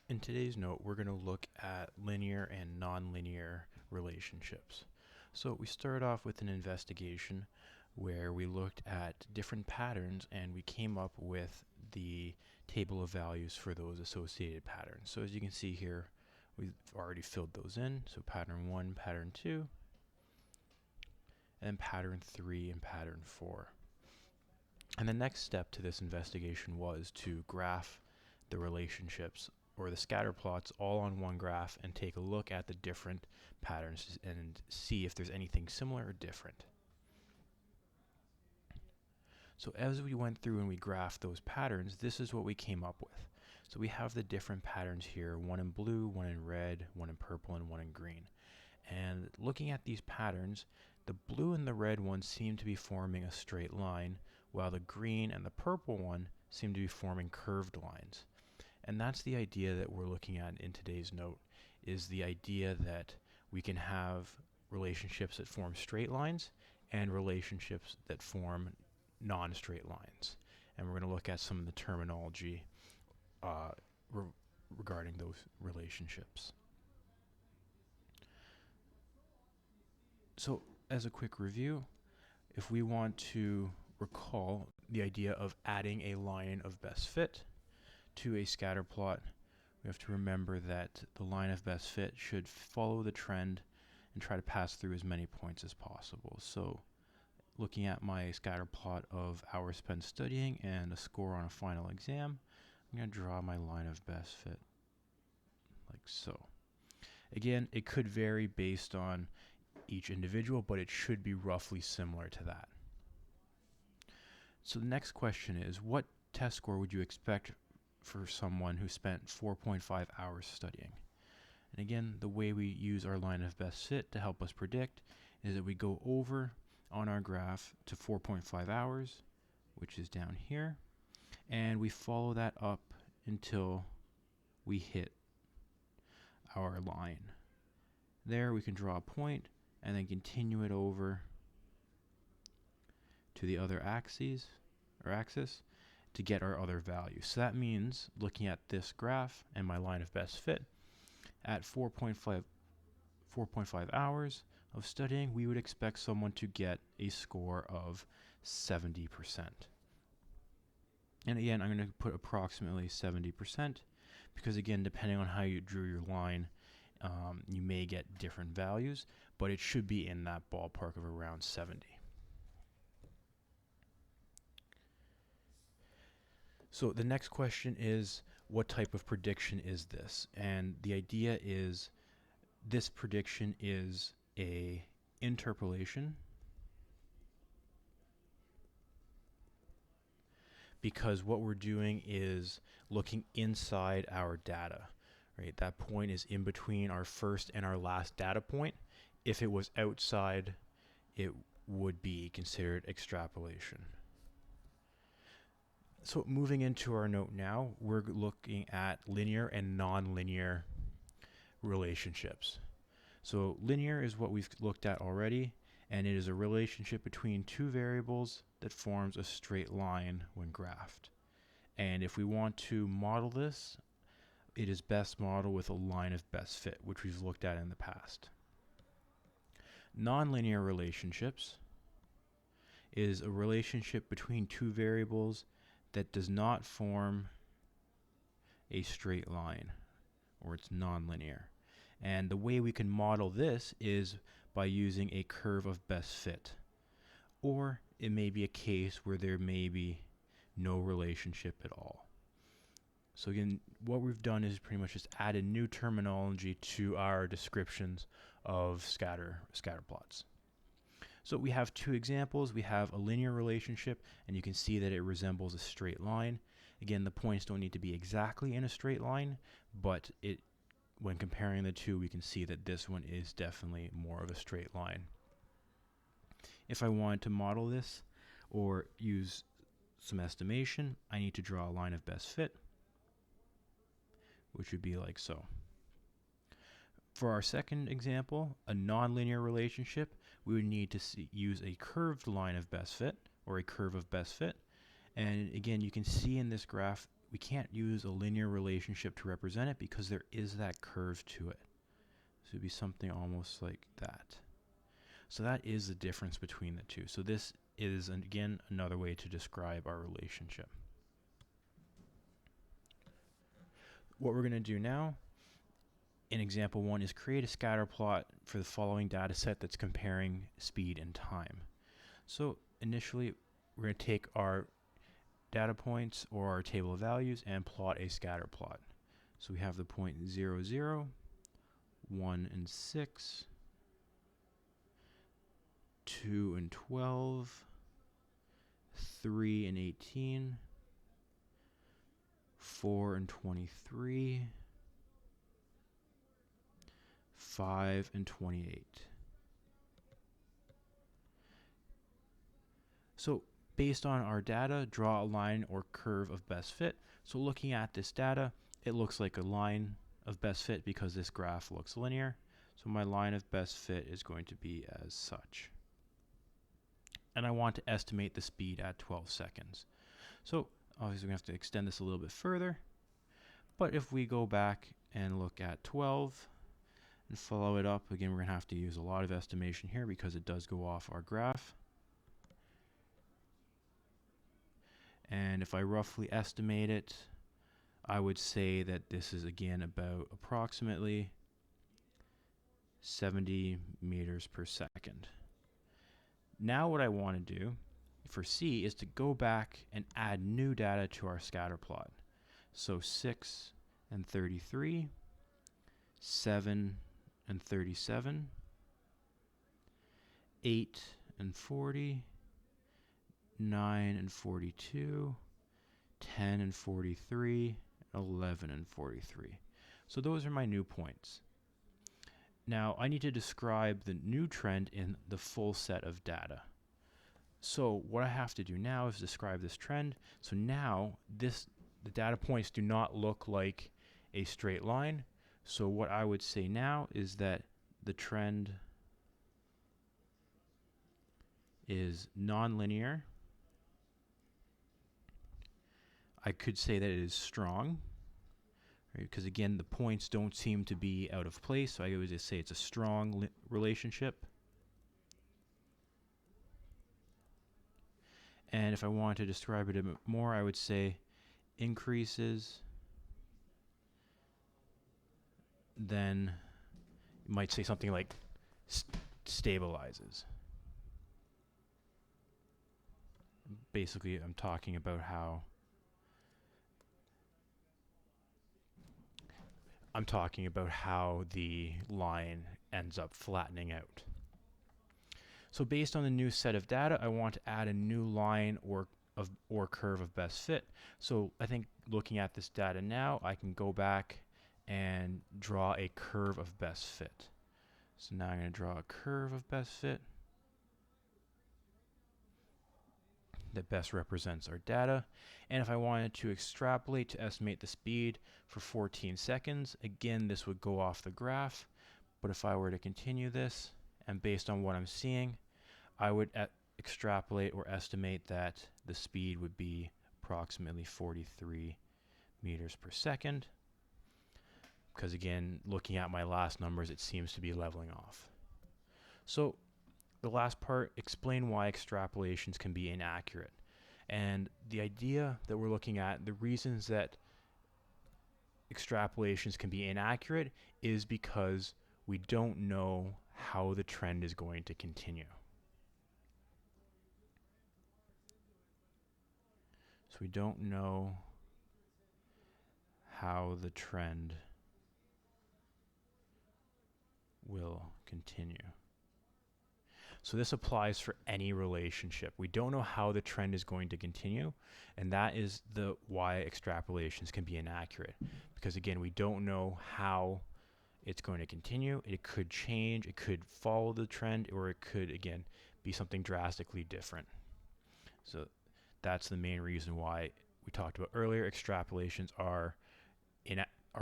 In today's note, we're going to look at linear and nonlinear relationships. So we started off with an investigation where we looked at different patterns and we came up with the table of values for those associated patterns. So as you can see here, we've already filled those in. So pattern 1, pattern 2, and pattern 3 and pattern 4. And the next step to this investigation was to graph the relationships or the scatter plots all on one graph and take a look at the different patterns and see if there's anything similar or different. So as we went through and we graphed those patterns, this is what we came up with. So we have the different patterns here, one in blue, one in red, one in purple, and one in green. And looking at these patterns, the blue and the red ones seem to be forming a straight line, while the green and the purple one seem to be forming curved lines. And that's the idea that we're looking at in today's note, is the idea that we can have relationships that form straight lines and relationships that form non-straight lines. And we're going to look at some of the terminology regarding those relationships. So as a quick review, if we want to recall the idea of adding a line of best fit to a scatter plot, we have to remember that the line of best fit should follow the trend and try to pass through as many points as possible. So looking at my scatter plot of hours spent studying and a score on a final exam, I'm going to draw my line of best fit like so. Again, it could vary based on each individual, but it should be roughly similar to that. So the next question is, what test score would you expect for someone who spent 4.5 hours studying? And again, the way we use our line of best fit to help us predict is that we go over on our graph to 4.5 hours, which is down here, and we follow that up until we hit our line. There we can draw a point and then continue it over to the other axis to get our other value. So that means, looking at this graph and my line of best fit, at 4.5 hours of studying, we would expect someone to get a score of 70%. And again, I'm going to put approximately 70% because, again, depending on how you drew your line, you may get different values, but it should be in that ballpark of around 70. So the next question is, what type of prediction is this? And the idea is this prediction is a interpolation because what we're doing is looking inside our data, right? That point is in between our first and our last data point. If it was outside, it would be considered extrapolation. So moving into our note now, we're looking at linear and nonlinear relationships. So linear is what we've looked at already, and it is a relationship between two variables that forms a straight line when graphed. And if we want to model this, it is best modeled with a line of best fit, which we've looked at in the past. Nonlinear relationships is a relationship between two variables that does not form a straight line, or it's nonlinear. And the way we can model this is by using a curve of best fit. Or it may be a case where there may be no relationship at all. So again, what we've done is pretty much just added new terminology to our descriptions of scatter plots. So we have two examples. We have a linear relationship, and you can see that it resembles a straight line. Again, the points don't need to be exactly in a straight line, but when comparing the two, we can see that this one is definitely more of a straight line. If I wanted to model this or use some estimation, I need to draw a line of best fit, which would be like so. For our second example, a nonlinear relationship, we would need to use a curved line of best fit, or a curve of best fit. And again, you can see in this graph, we can't use a linear relationship to represent it because there is that curve to it. So it'd be something almost like that. So that is the difference between the two. So this is, again, another way to describe our relationship. What we're going to do now in example 1 is create a scatter plot for the following data set that's comparing speed and time. So initially, we're going to take our data points or our table of values and plot a scatter plot. So we have the point 0, 0, 1 and 6, 2 and 12, 3 and 18, 4 and 23, 5 and 28. So based on our data, draw a line or curve of best fit. So looking at this data, it looks like a line of best fit because this graph looks linear. So my line of best fit is going to be as such. And I want to estimate the speed at 12 seconds. So obviously we have to extend this a little bit further. But if we go back and look at 12 and follow it up, again, we're going to have to use a lot of estimation here because it does go off our graph. And if I roughly estimate it, I would say that this is, again, about approximately 70 meters per second. Now what I want to do for C is to go back and add new data to our scatter plot. So 6 and 33, 7 and 37, 8 and 40, 9 and 42, 10 and 43, 11 and 43. So those are my new points. Now I need to describe the new trend in the full set of data. So what I have to do now is describe this trend. So now the data points do not look like a straight line. So what I would say now is that the trend is nonlinear. I could say that it is strong, right? Because again, the points don't seem to be out of place. So I would just say it's a strong relationship. And if I want to describe it a bit more, I would say increases, then you might say something like stabilizes. Basically, I'm talking about how the line ends up flattening out. So based on the new set of data, I want to add a new line or curve of best fit. So I think looking at this data now, I can go back and draw a curve of best fit. So now I'm going to draw a curve of best fit that best represents our data. And if I wanted to extrapolate to estimate the speed for 14 seconds, again, this would go off the graph. But if I were to continue this, and based on what I'm seeing, I would extrapolate or estimate that the speed would be approximately 43 meters per second. Because again, looking at my last numbers, it seems to be leveling off. So the last part, explain why extrapolations can be inaccurate. And the idea that we're looking at, the reasons that extrapolations can be inaccurate is because we don't know how the trend is going to continue. So we don't know how the trend will continue. So this applies for any relationship. We don't know how the trend is going to continue, and that is why extrapolations can be inaccurate. Because again, we don't know how it's going to continue. It could change, it could follow the trend, or it could, again, be something drastically different. So that's the main reason why we talked about earlier, extrapolations are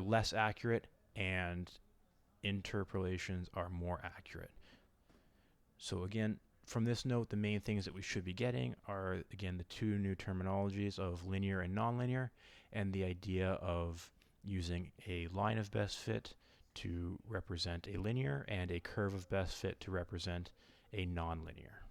less accurate and interpolations are more accurate. So again, from this note, the main things that we should be getting are, again, the two new terminologies of linear and nonlinear, and the idea of using a line of best fit to represent a linear and a curve of best fit to represent a nonlinear.